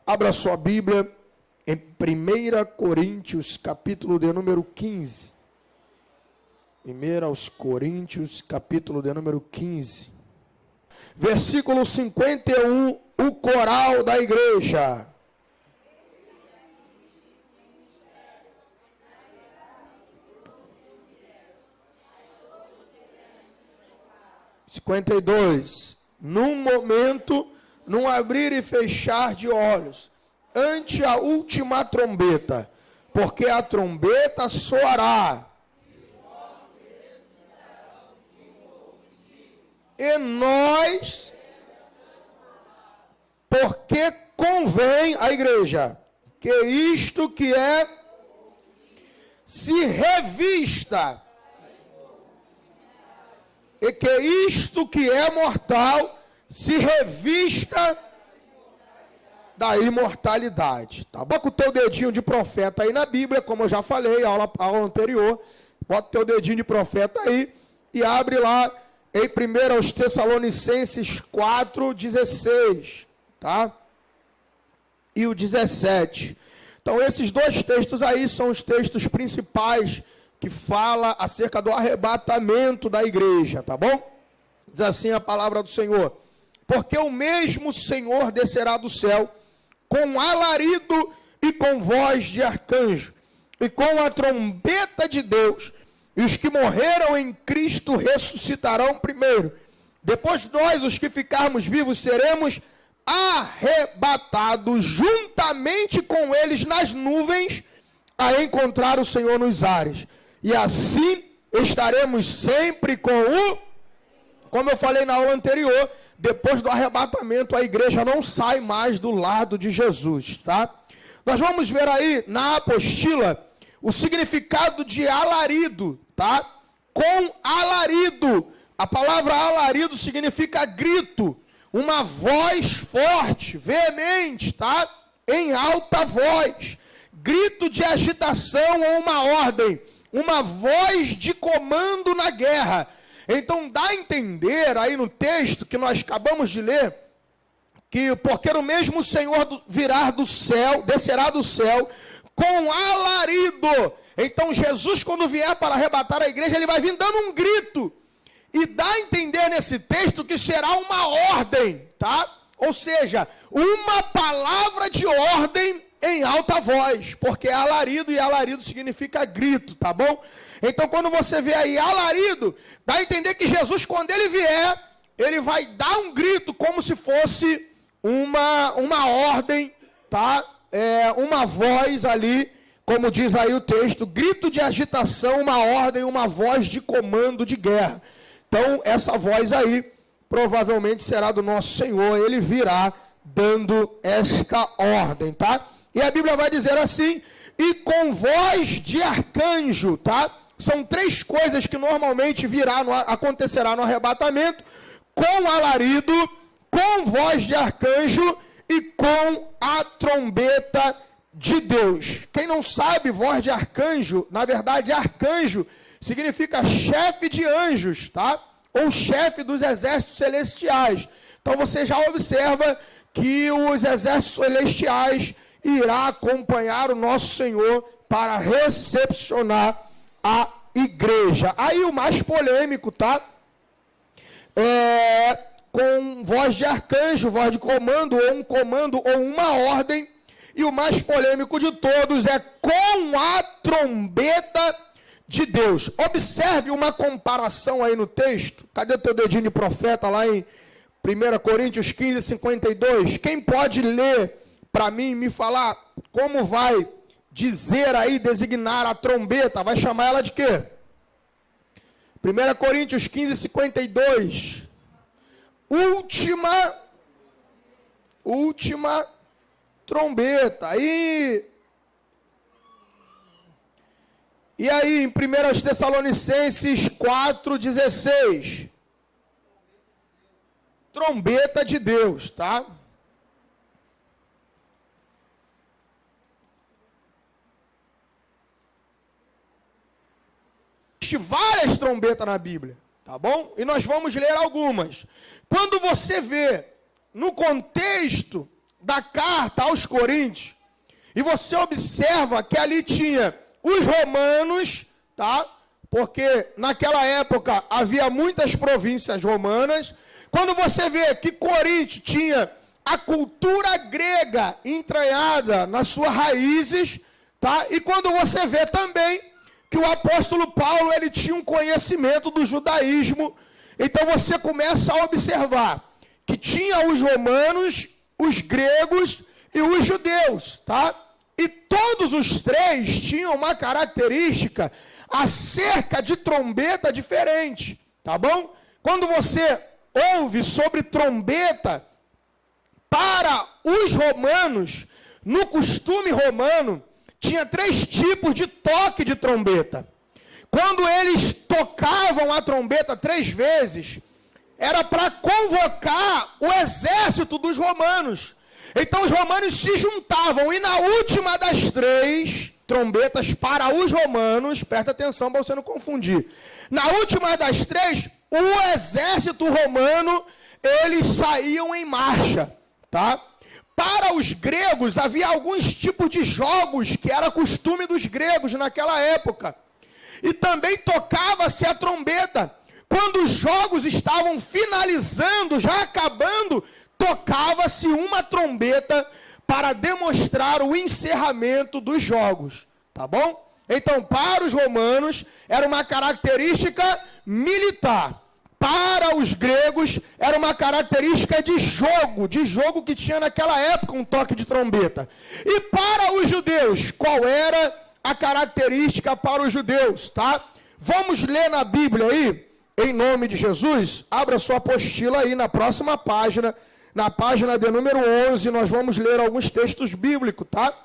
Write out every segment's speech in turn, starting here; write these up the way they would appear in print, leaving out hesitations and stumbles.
Abra sua Bíblia em 1 Coríntios, capítulo de número 15. 1 Coríntios, capítulo de número 15. Versículo 51, o coral da igreja. Num momento, num abrir e fechar de olhos, ante a última trombeta, porque a trombeta soará, e nós, porque convém a igreja, que isto que é, se revista, e que isto que é mortal se revista da imortalidade. Tá? Bota o teu dedinho de profeta aí na Bíblia, como eu já falei, aula anterior. Bota o teu dedinho de profeta aí e abre lá em 1 Tessalonicenses 4:16, tá? E o 17. Então esses dois textos aí são os textos principais que fala acerca do arrebatamento da igreja, tá bom? Diz assim a palavra do Senhor: porque o mesmo Senhor descerá do céu com alarido e com voz de arcanjo, e com a trombeta de Deus, e os que morreram em Cristo ressuscitarão primeiro. Depois nós, os que ficarmos vivos, seremos arrebatados juntamente com eles nas nuvens, a encontrar o Senhor nos ares. E assim estaremos sempre com o... Como eu falei na aula anterior, depois do arrebatamento, a igreja não sai mais do lado de Jesus, tá? Nós vamos ver aí na apostila o significado de alarido, tá? Com alarido. A palavra alarido significa grito, uma voz forte, veemente, tá? Em alta voz. Grito de agitação ou uma ordem. Uma voz de comando na guerra. Então dá a entender aí no texto que nós acabamos de ler, que porque o mesmo Senhor virá do céu, descerá do céu, com alarido. Então Jesus, quando vier para arrebatar a igreja, ele vai vir dando um grito. E dá a entender nesse texto que será uma ordem, tá? Ou seja, uma palavra de ordem em alta voz, porque é alarido, e alarido significa grito, tá bom? Então, quando você vê aí alarido, dá a entender que Jesus, quando ele vier, ele vai dar um grito, como se fosse uma ordem, tá? Uma voz ali, como diz aí o texto, grito de agitação, uma ordem, uma voz de comando de guerra. Então, essa voz aí, provavelmente será do nosso Senhor, ele virá dando esta ordem, tá? E a Bíblia vai dizer assim, e com voz de arcanjo, tá? São três coisas que normalmente acontecerá no arrebatamento: com alarido, com voz de arcanjo e com a trombeta de Deus. Quem não sabe, voz de arcanjo, na verdade arcanjo significa chefe de anjos, tá? Ou chefe dos exércitos celestiais. Então você já observa que os exércitos celestiais irá acompanhar o nosso Senhor para recepcionar a igreja. Aí o mais polêmico, tá? Com voz de arcanjo, voz de comando ou uma ordem. E o mais polêmico de todos é com a trombeta de Deus. Observe uma comparação aí no texto. Cadê o teu dedinho de profeta lá em 1 Coríntios 15, 52? Quem pode ler para mim, me falar como vai dizer aí, designar a trombeta? Vai chamar ela de quê? 1 Coríntios 15, 52. Última trombeta. E aí, em 1 Tessalonicenses 4:16. Trombeta de Deus, tá? Existem várias trombetas na Bíblia, tá bom? E nós vamos ler algumas. Quando você vê no contexto da carta aos Coríntios, e você observa que ali tinha os romanos, tá? Porque naquela época havia muitas províncias romanas. Quando você vê que Corinto tinha a cultura grega entranhada nas suas raízes, tá? E quando você vê também que o apóstolo Paulo, ele tinha um conhecimento do judaísmo, então você começa a observar que tinha os romanos, os gregos e os judeus, tá? E todos os três tinham uma característica acerca de trombeta diferente, tá bom? Quando você ouve sobre trombeta, para os romanos, no costume romano, tinha 3 tipos de toque de trombeta. Quando eles tocavam a trombeta 3 vezes, era para convocar o exército dos romanos. Então os romanos se juntavam, e na última das 3 trombetas para os romanos, presta atenção para você não confundir, na última das 3, o exército romano, eles saíam em marcha, tá? Para os gregos, havia alguns tipos de jogos que era costume dos gregos naquela época. E também tocava-se a trombeta. Quando os jogos estavam finalizando, já acabando, tocava-se uma trombeta para demonstrar o encerramento dos jogos. Tá bom? Então, para os romanos, era uma característica militar. Para os gregos, era uma característica de jogo que tinha naquela época um toque de trombeta. E para os judeus, qual era a característica para os judeus, tá? Vamos ler na Bíblia aí, em nome de Jesus. Abra sua apostila aí na próxima página, na página de número 11, nós vamos ler alguns textos bíblicos, tá?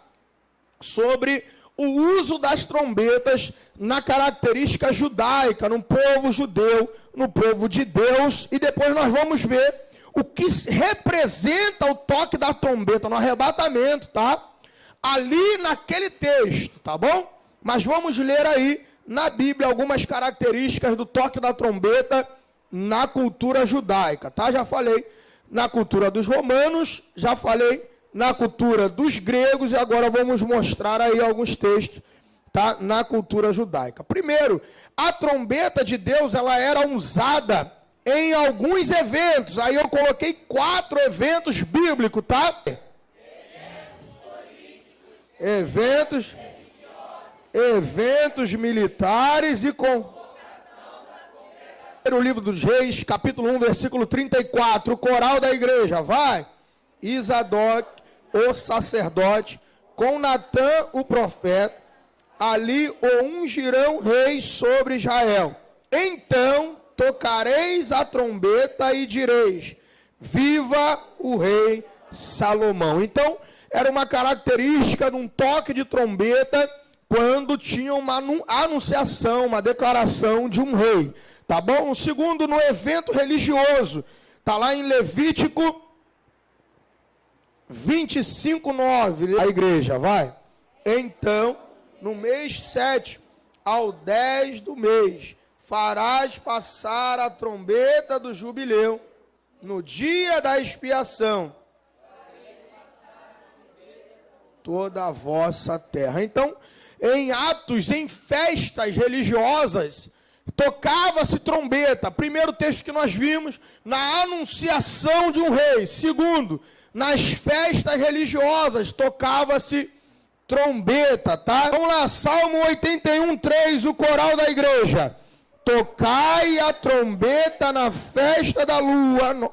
Sobre o uso das trombetas na característica judaica, no povo judeu, no povo de Deus, e depois nós vamos ver o que representa o toque da trombeta no arrebatamento, tá? Ali naquele texto, tá bom? Mas vamos ler aí na Bíblia algumas características do toque da trombeta na cultura judaica, tá? Já falei na cultura dos romanos, já falei na cultura dos gregos, e agora vamos mostrar aí alguns textos, tá? Na cultura judaica. Primeiro, a trombeta de Deus, ela era usada em alguns eventos. Aí eu coloquei 4 eventos bíblicos, tá? Eventos militares e com o livro dos Reis, capítulo 1, versículo 34, o coral da igreja, vai. Isadoc, o sacerdote, com Natã, o profeta, ali o ungirão rei sobre Israel. Então tocareis a trombeta e direis: viva o rei Salomão. Então, era uma característica de um toque de trombeta quando tinha uma anunciação, uma declaração de um rei. Tá bom? O segundo, no evento religioso, está lá em Levítico 25:9, a igreja, vai. Então, no mês 7, ao 10 do mês, farás passar a trombeta do jubileu, no dia da expiação, toda a vossa terra. Então, em atos, em festas religiosas, tocava-se trombeta. Primeiro texto que nós vimos, na anunciação de um rei. Segundo, nas festas religiosas, tocava-se trombeta, tá? Vamos lá, Salmo 81:3, o coral da igreja. Tocai a trombeta na festa da lua.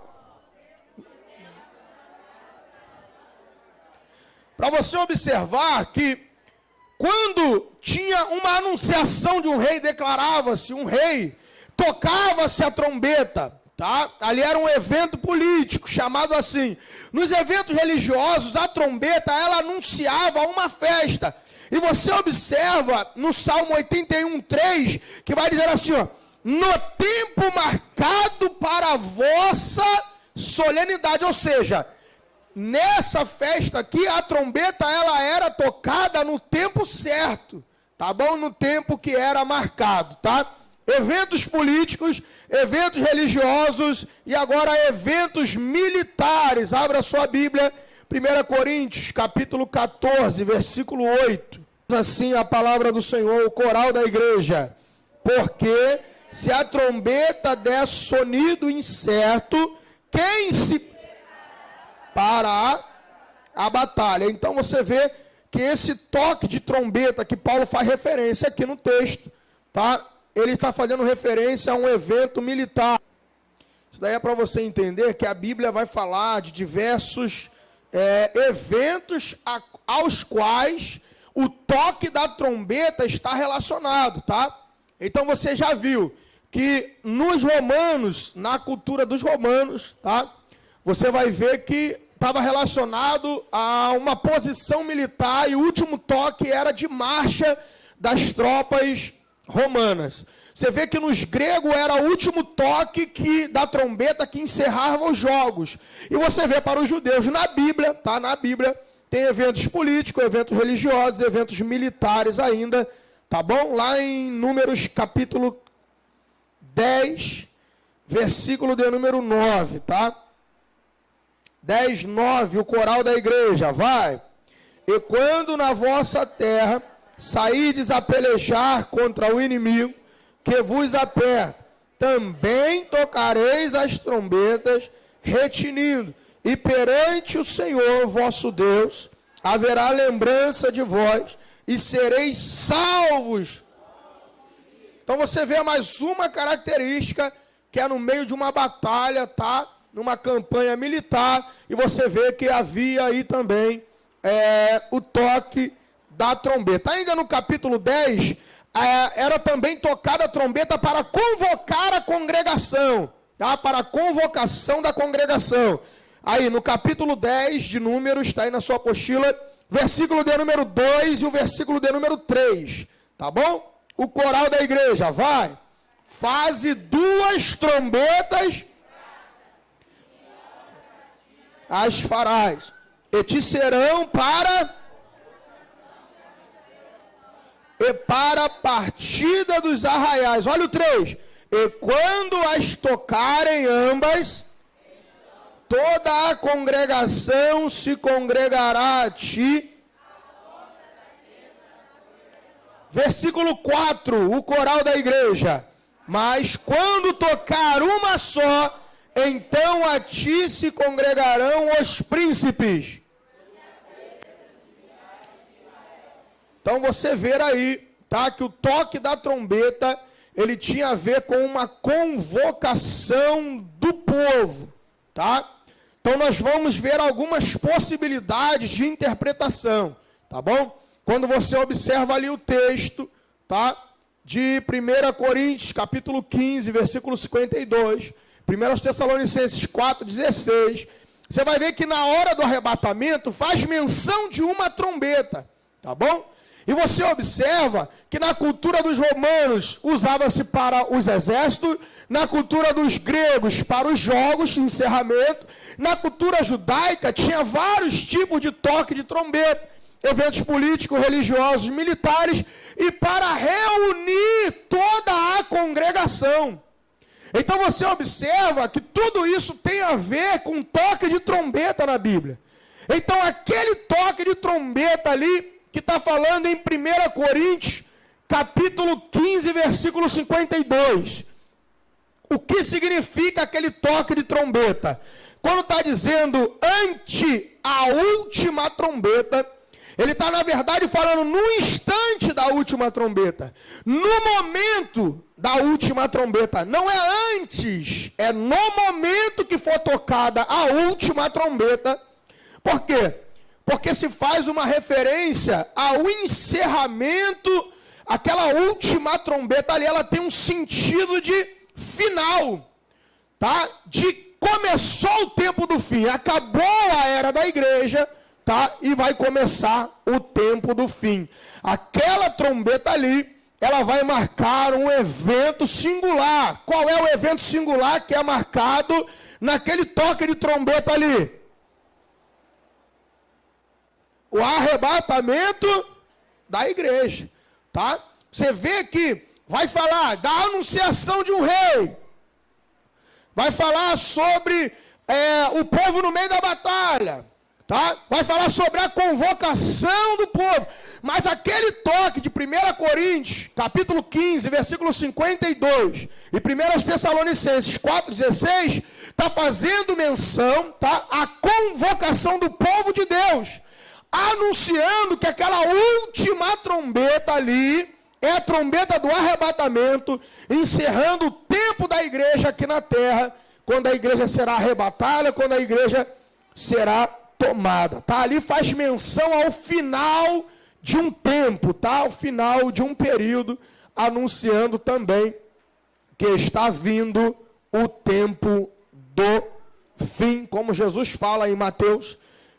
Para você observar que quando tinha uma anunciação de um rei, declarava-se um rei, tocava-se a trombeta, tá? Ali era um evento político, chamado assim. Nos eventos religiosos, a trombeta, ela anunciava uma festa. E você observa no Salmo 81:3, que vai dizer assim, ó: no tempo marcado para a vossa solenidade. Ou seja, nessa festa aqui, a trombeta, ela era tocada no tempo certo, tá bom? No tempo que era marcado, tá? Eventos políticos, eventos religiosos e agora eventos militares. Abra sua Bíblia 1 Coríntios, capítulo 14, versículo 8. Diz assim a palavra do Senhor, o coral da igreja. Porque se a trombeta der sonido incerto, quem se para a batalha? Então você vê que esse toque de trombeta que Paulo faz referência aqui no texto, tá? Ele está fazendo referência a um evento militar. Isso daí é para você entender que a Bíblia vai falar de diversos eventos aos quais o toque da trombeta está relacionado, tá? Então você já viu que nos romanos, na cultura dos romanos, tá? Você vai ver que estava relacionado a uma posição militar e o último toque era de marcha das tropas romanas. Você vê que nos gregos era o último toque da trombeta que encerrava os jogos. E você vê para os judeus na Bíblia, tá? Na Bíblia tem eventos políticos, eventos religiosos, eventos militares ainda, tá bom? Lá em Números capítulo 10, versículo de número 9, tá? 10, 9, o coral da igreja, vai. E quando na vossa terra saídes a pelejar contra o inimigo que vos aperta, também tocareis as trombetas, retinindo, e perante o Senhor vosso Deus haverá lembrança de vós, e sereis salvos. Então você vê mais uma característica, que é no meio de uma batalha, tá? Numa campanha militar, e você vê que havia aí também o toque da trombeta. Ainda no capítulo 10, era também tocada a trombeta para convocar a congregação, tá? Para a convocação da congregação. Aí no capítulo 10 de Números, está aí na sua apostila, versículo de número 2 e o versículo de número 3, tá bom? O coral da igreja, vai. Faze 2 trombetas, as farás, e te serão para a partida dos arraiais. Olha o 3. E quando as tocarem ambas, toda a congregação se congregará a ti. Versículo 4, o coral da igreja. Mas quando tocar uma só, então a ti se congregarão os príncipes. Então você vê aí, tá, que o toque da trombeta, ele tinha a ver com uma convocação do povo, tá? Então nós vamos ver algumas possibilidades de interpretação, tá bom? Quando você observa ali o texto, tá? De 1 Coríntios, capítulo 15, versículo 52, 1 Tessalonicenses 4,16, você vai ver que na hora do arrebatamento faz menção de uma trombeta, tá bom? E você observa que na cultura dos romanos usava-se para os exércitos, na cultura dos gregos para os jogos de encerramento, na cultura judaica tinha vários tipos de toque de trombeta, eventos políticos, religiosos, militares, e para reunir toda a congregação. Então você observa que tudo isso tem a ver com toque de trombeta na Bíblia. Então aquele toque de trombeta ali, que está falando em 1 Coríntios, capítulo 15, versículo 52. O que significa aquele toque de trombeta? Quando está dizendo ante a última trombeta, ele está, na verdade, falando no instante da última trombeta. No momento da última trombeta. Não é antes, é no momento que for tocada a última trombeta. Por quê? Porque se faz uma referência ao encerramento, aquela última trombeta ali, ela tem um sentido de final, tá? De começou o tempo do fim, acabou a era da igreja, tá? E vai começar o tempo do fim. Aquela trombeta ali, ela vai marcar um evento singular. Qual é o evento singular que é marcado naquele toque de trombeta ali? O arrebatamento da igreja, tá? Você vê que vai falar da anunciação de um rei, vai falar sobre o povo no meio da batalha, tá? Vai falar sobre a convocação do povo. Mas aquele toque de 1 Coríntios, capítulo 15, versículo 52, e 1 Tessalonicenses 4,16, está fazendo menção, tá? A convocação do povo de Deus, anunciando que aquela última trombeta ali é a trombeta do arrebatamento, encerrando o tempo da igreja aqui na terra, quando a igreja será arrebatada, quando a igreja será tomada, tá? Ali faz menção ao final de um tempo, tá? Ao final de um período, anunciando também que está vindo o tempo do fim, como Jesus fala em Mateus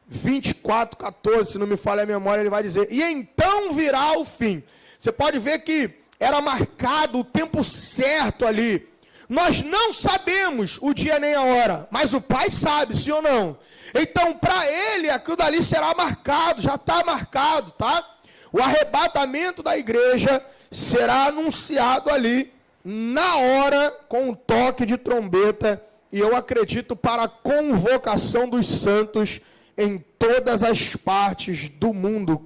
24:14, se não me falha a memória, ele vai dizer, e então virá o fim. Você pode ver que era marcado o tempo certo ali. Nós não sabemos o dia nem a hora, mas o Pai sabe, sim ou não? Então, para ele, aquilo dali será marcado, já está marcado, tá? O arrebatamento da igreja será anunciado ali, na hora, com um toque de trombeta, e eu acredito para a convocação dos santos em todas as partes do mundo.